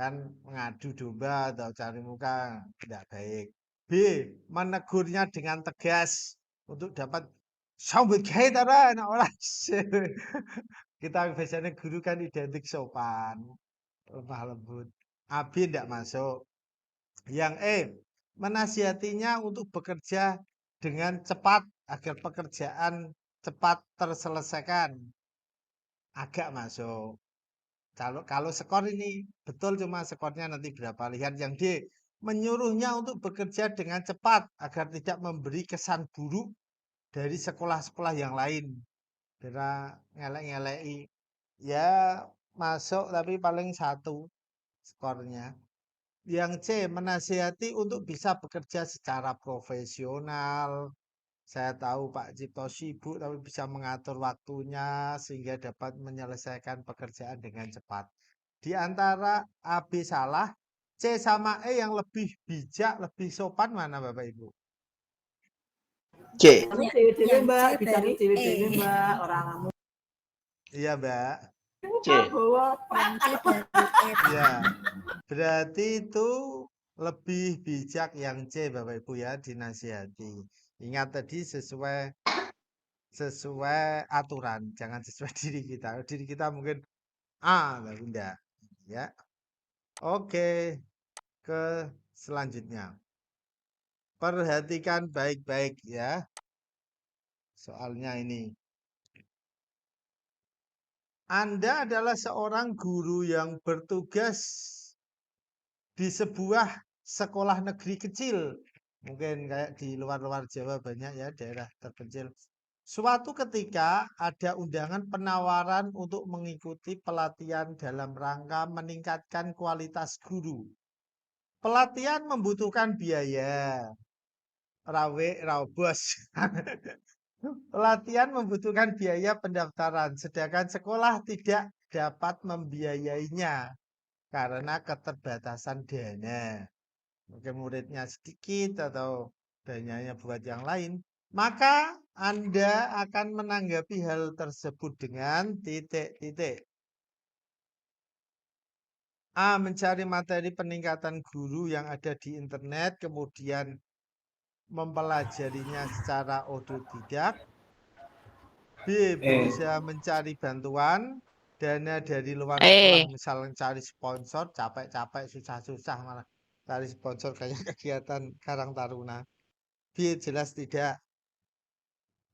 Kan mengadu domba atau cari muka tidak baik. B. Menegurnya dengan tegas untuk dapat sambut gawe tara anak olah. Kita biasanya guru kan identik sopan, lemah lembut. AB tidak masuk. Yang E, menasihatinya untuk bekerja dengan cepat agar pekerjaan cepat terselesaikan. Agak masuk. Kalau skor ini betul cuma skornya nanti berapa. Lihat yang D, menyuruhnya untuk bekerja dengan cepat agar tidak memberi kesan buruk dari sekolah-sekolah yang lain. Kira ngelek-ngeleki. Ya masuk tapi paling 1 skornya. Yang C, menasihati untuk bisa bekerja secara profesional. Saya tahu Pak Cipto sibuk tapi bisa mengatur waktunya sehingga dapat menyelesaikan pekerjaan dengan cepat. Di antara A, B salah, C sama E yang lebih bijak, lebih sopan mana Bapak Ibu? C. Dewe-dewe Mbak, C bidangnya dari dewe-dewe E. Mbak, orang kamu. Iya Mbak. C. Bawa Yang C dari E. Ya, berarti itu lebih bijak yang C Bapak Ibu ya dinasihati. Ingat tadi sesuai aturan, jangan sesuai diri kita. Diri kita mungkin Tidak. Ya. Oke, ke selanjutnya. Perhatikan baik-baik ya. Soalnya ini. Anda adalah seorang guru yang bertugas di sebuah sekolah negeri kecil. Mungkin kayak di luar-luar Jawa banyak ya daerah terpencil. Suatu ketika ada undangan penawaran untuk mengikuti pelatihan dalam rangka meningkatkan kualitas guru. Pelatihan membutuhkan biaya. Rawe, bos. Pelatihan membutuhkan biaya pendaftaran, sedangkan sekolah tidak dapat membiayainya karena keterbatasan dana. Mungkin muridnya sedikit atau dananya buat yang lain. Maka Anda akan menanggapi hal tersebut dengan titik-titik. A. Mencari materi peningkatan guru yang ada di internet, kemudian mempelajarinya secara otodidak. B. Berusaha mencari bantuan dana dari luar sekolah, misalnya cari sponsor, capek-capek, susah-susah malah cari sponsor kayak kegiatan Karang Taruna. B. Jelas tidak.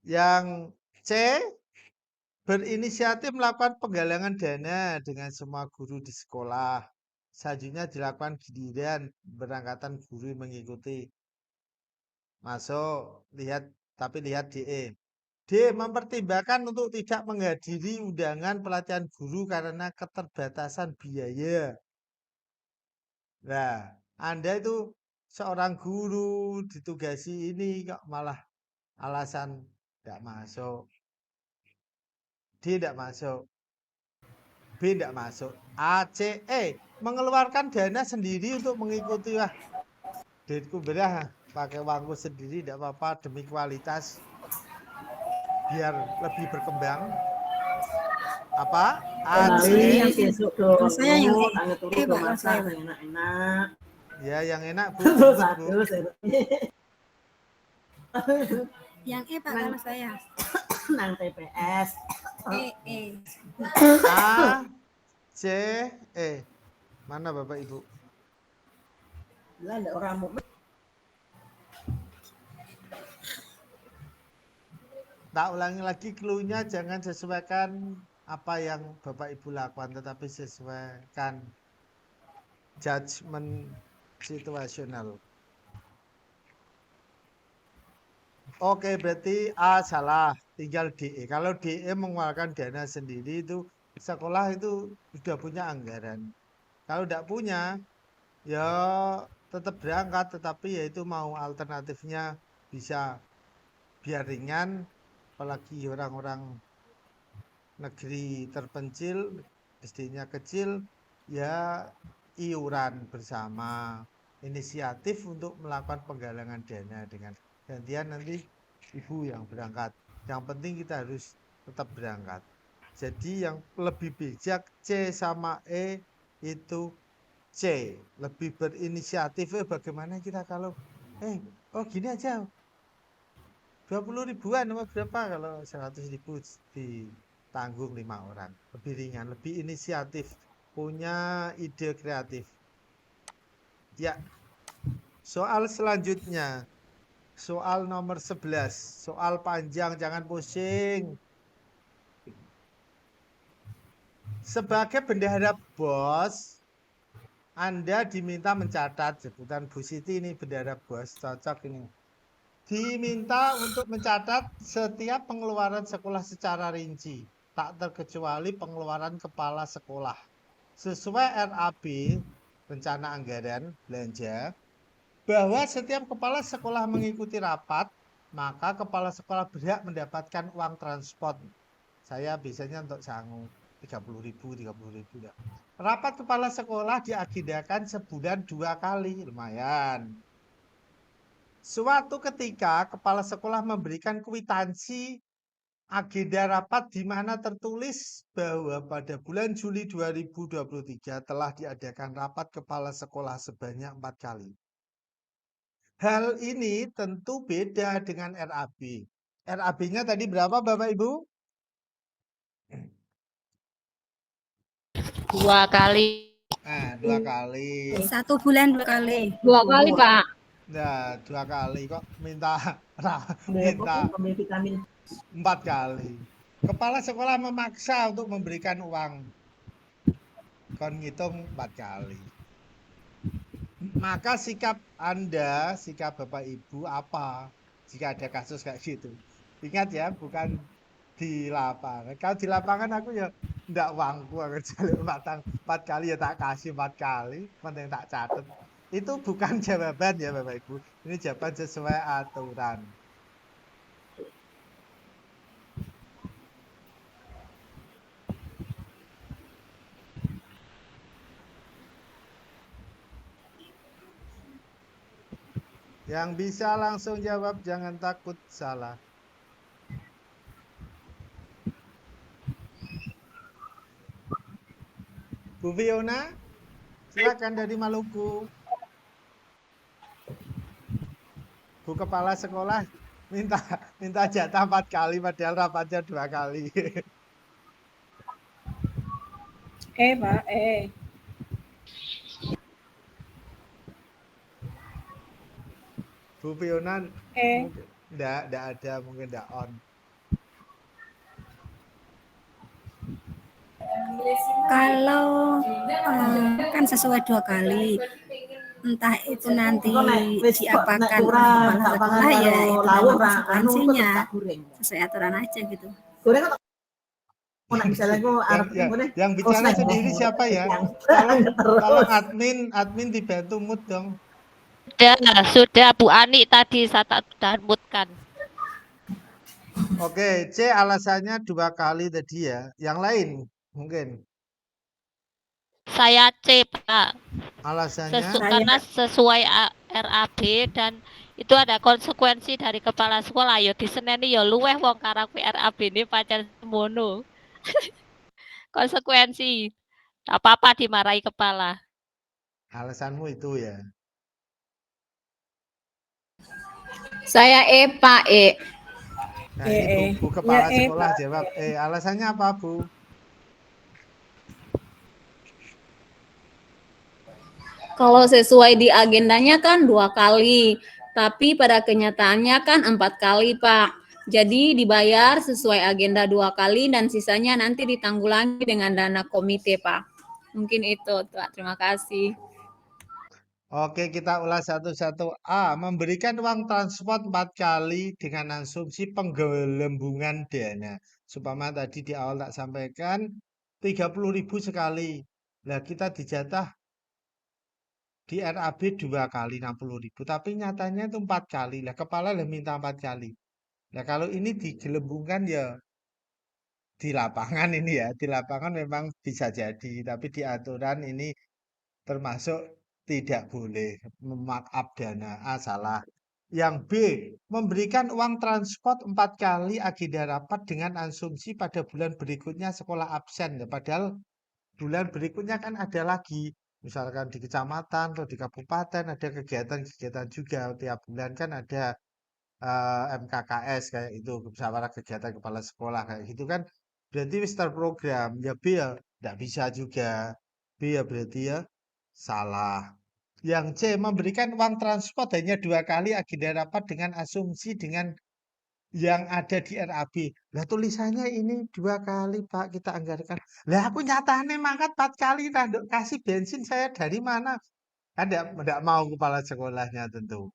Yang C. Berinisiatif melakukan penggalangan dana dengan semua guru di sekolah. Selanjutnya dilakukan giliran berangkatan guru mengikuti. Masuk, lihat DE. D. Mempertimbangkan untuk tidak menghadiri undangan pelatihan guru karena keterbatasan biaya. Nah, Anda itu seorang guru ditugasi ini kok malah alasan tidak masuk. D tidak masuk. B tidak masuk. A, C, E. Mengeluarkan dana sendiri untuk mengikuti. Wah, duitku berah. Pakai uangku sendiri tidak apa-apa demi kualitas. Biar lebih berkembang. Apa? A, C, yang besok dong. Saya yang turun masak enak-enak. Ya, yang enak Bu. Satu. Yang Pak kalau saya. Nang TPS. A, C, E. Mana Bapak Ibu? Lah ada orang mau. Tak ulangi lagi clue-nya, jangan sesuaikan apa yang Bapak Ibu lakukan, tetapi sesuaikan judgement situasional. Oke, berarti A salah, tinggal DE. Kalau DE mengeluarkan dana sendiri itu sekolah itu sudah punya anggaran. Kalau tidak punya, ya tetap berangkat, tetapi yaitu mau alternatifnya bisa biar ringan, apalagi orang-orang negeri terpencil, SD-nya kecil, ya iuran bersama, inisiatif untuk melakukan penggalangan dana dengan gantian nanti ibu yang berangkat. Yang penting kita harus tetap berangkat. Jadi yang lebih bijak C sama E itu C, lebih berinisiatif. Bagaimana kita kalau gini aja 20 ribuan apa berapa, kalau 100 ribu ditanggung 5 orang, lebih ringan, lebih inisiatif, punya ide kreatif. Ya, soal selanjutnya, soal nomor 11, soal panjang, jangan pusing. Sebagai bendahara BOS, Anda diminta mencatat, sebutan Bu Siti ini bendahara BOS, cocok ini. Diminta untuk mencatat setiap pengeluaran sekolah secara rinci, tak terkecuali pengeluaran kepala sekolah. Sesuai RAB, rencana anggaran belanja, bahwa setiap kepala sekolah mengikuti rapat, maka kepala sekolah berhak mendapatkan uang transport. Saya biasanya untuk sangu 30.000. Rapat kepala sekolah diagendakan sebulan 2 kali, lumayan. Suatu ketika kepala sekolah memberikan kwitansi agenda rapat di mana tertulis bahwa pada bulan Juli 2023 telah diadakan rapat kepala sekolah sebanyak 4 kali. Hal ini tentu beda dengan RAB. RAB-nya tadi berapa Bapak Ibu? 2 kali. Nah, 2 kali. 1 bulan 2 kali. 2 kali, Pak. Nah, 2 kali kok minta Minta minta vitamin 4 kali. Kepala sekolah memaksa untuk memberikan uang. Kon ngitung 4 kali. Maka sikap Anda, sikap Bapak Ibu apa jika ada kasus kayak gitu? Ingat ya, bukan di lapangan. Kalau di lapangan aku ya ndak uangku, aku jaluk 4 kali ya tak kasih 4 kali, penting tak catat. Itu bukan jawaban ya Bapak Ibu. Ini jawaban sesuai aturan. Yang bisa langsung jawab, jangan takut salah. Bu Fiona, silakan dari Maluku. Bu Kepala Sekolah minta jatah 4 kali, padahal rapatnya 2 kali. Pak, Bu Fiona, mungkin enggak ada, mungkin enggak on. Kalau kan sesuai 2 kali. Entah itu nanti diapakan oleh kepala sekolah ya itu memang konsekuensinya sesuai aturan aja gitu. goreng atau nek misalnya aku arep Yang bicara sendiri siapa ya? Tolong admin dibantu mood dong. Sudah Bu Ani tadi saya tak moodkan. Oke, C alasannya 2 kali tadi ya. Yang lain mungkin Saya C, Pak. alasannya Karena sesuai RAB dan itu ada konsekuensi dari kepala sekolah. Yo diseneni yo luweh wong karang RAB ini pacar semono. Konsekuensi. Tak apa-apa dimarahi kepala. alasanmu itu ya. Saya Pak, Nah, ini Bu Kepala Sekolah jawab. Alasannya apa, Bu? Kalau sesuai di agendanya kan 2 kali, tapi pada kenyataannya kan 4 kali, Pak. Jadi dibayar sesuai agenda 2 kali dan sisanya nanti ditanggulangi dengan dana komite, Pak. Mungkin itu, Pak. Terima kasih. Oke, kita ulas satu-satu. A. Memberikan uang transport 4 kali dengan asumsi penggelembungan dana. Supaya tadi di awal tak sampaikan 30.000 sekali. Nah, kita dijatah di RAB 2 kali 60.000. Tapi nyatanya itu 4 kali. Lah, kepala lah minta 4 kali. Nah, kalau ini digelembungkan ya di lapangan ini ya. Di lapangan memang bisa jadi. Tapi di aturan ini termasuk tidak boleh memarkup dana. A salah. Yang B, memberikan uang transport 4 kali agenda rapat dengan asumsi pada bulan berikutnya sekolah absen. Ya, padahal bulan berikutnya kan ada lagi. Misalkan di kecamatan atau di kabupaten ada kegiatan-kegiatan juga. Tiap bulan kan ada MKKS kayak itu, musyawarah kegiatan kepala sekolah kayak gitu kan. Berarti wis terprogram. Ya B ya tidak bisa juga. B ya berarti ya salah. Yang C, memberikan uang transport hanya 2 kali agenda rapat dengan asumsi dengan yang ada di RAB. Lah tulisannya ini 2 kali Pak kita anggarkan. Lah aku nyatanya mangkat 4 kali tanduk kasih bensin saya dari mana? Kan tidak mau kepala sekolahnya tentu.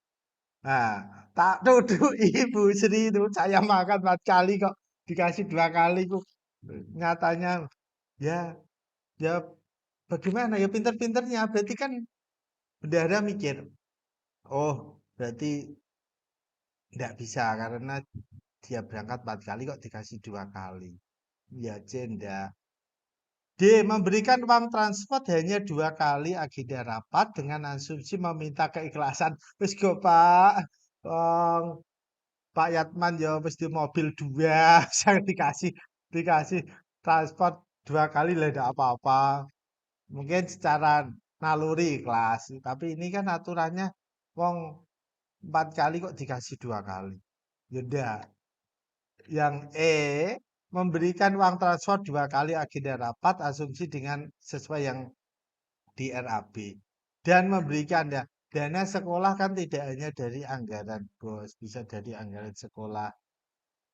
Nah, tak tuduh Ibu Sri itu saya makan 4 kali kok dikasih 2 kali kok. Nyatanya ya ya bagaimana ya pinter-pinternya berarti kan bendahara mikir, oh berarti tidak bisa karena dia berangkat 4 kali kok dikasih 2 kali. Ya jenda. D. Memberikan uang transport hanya 2 kali agenda rapat dengan asumsi meminta keikhlasan. Wis go Pak. Pak Yatman ya wis di mobil 2 saya dikasih transport 2 kali lah tidak apa-apa. Mungkin secara naluri ikhlas, tapi ini kan aturannya wong 4 kali kok dikasih 2 kali. Ya ndak. Yang E, memberikan uang transfer 2 kali agenda rapat asumsi dengan sesuai yang di RAB. Dan memberikan ya, dana sekolah kan tidak hanya dari anggaran BOS, bisa dari anggaran sekolah.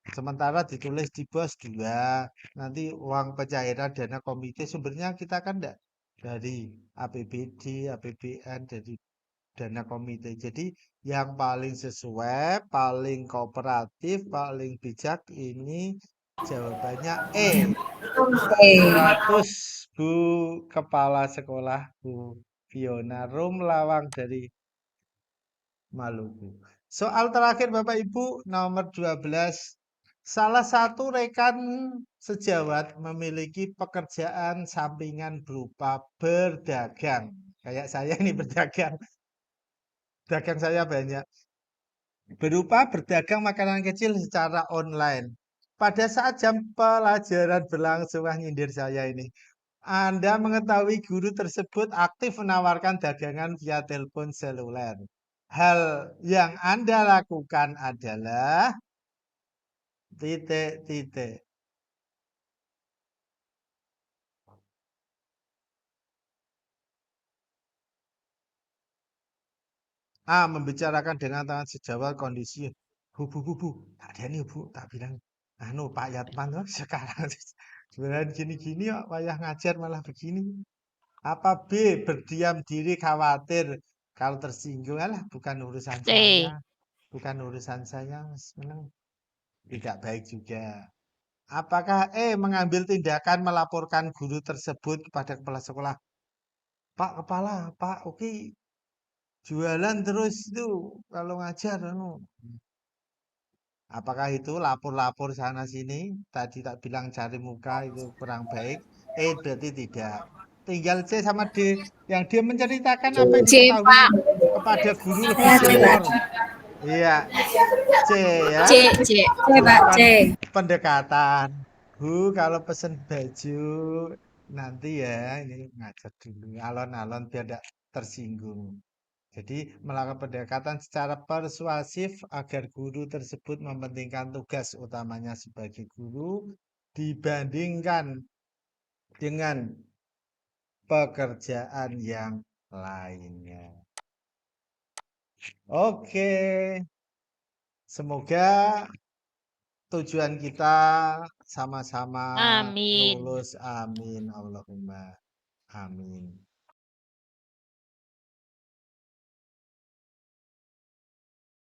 Sementara ditulis di BOS 2, nanti uang pencairan dana komite sumbernya kita kan enggak dari APBD, APBN, dari dana komite. Jadi yang paling sesuai, paling kooperatif, paling bijak ini jawabannya E. 100 Bu Kepala Sekolah Bu Fiona Rum Lawang dari Maluku. Soal terakhir Bapak Ibu nomor 12. Salah satu rekan sejawat memiliki pekerjaan sampingan berupa berdagang. Kayak saya ini berdagang. Dagang saya banyak. Berupa berdagang makanan kecil secara online. Pada saat jam pelajaran berlangsung, nyindir saya ini. Anda mengetahui guru tersebut aktif menawarkan dagangan via telepon seluler. Hal yang Anda lakukan adalah titik-titik. A. Membicarakan dengan tangan sejawat kondisi. Bu, tak ada nih Bu, tak bilang. Anu Pak Yatman tuh sekarang sebenarnya gini-gini kok wayah ngajar malah begini. Apa B. Berdiam diri khawatir kalau tersinggung, alah bukan urusan C. saya. Bukan urusan saya, senang. Tidak baik juga. Apakah E. Mengambil tindakan melaporkan guru tersebut kepada kepala sekolah? Pak Kepala, Pak Oki jualan terus itu kalau ngajar. Anu. Apakah itu lapor-lapor sana sini? Tadi tak bilang cari muka itu kurang baik. Berarti tidak. Tinggal C sama D. Yang dia menceritakan apa yang C, diketahui Pak. kepada guru lebih Saya C, Pak. senior. Iya, C ya. C. C, Pak, C. Pendekatan. Bu, kalau pesen baju nanti ya ini ngajar dulu alon-alon biar tidak tersinggung. Jadi melakukan pendekatan secara persuasif agar guru tersebut mementingkan tugas utamanya sebagai guru dibandingkan dengan pekerjaan yang lainnya. Oke. Semoga tujuan kita sama-sama Amin. lulus. Amin. Allahumma amin.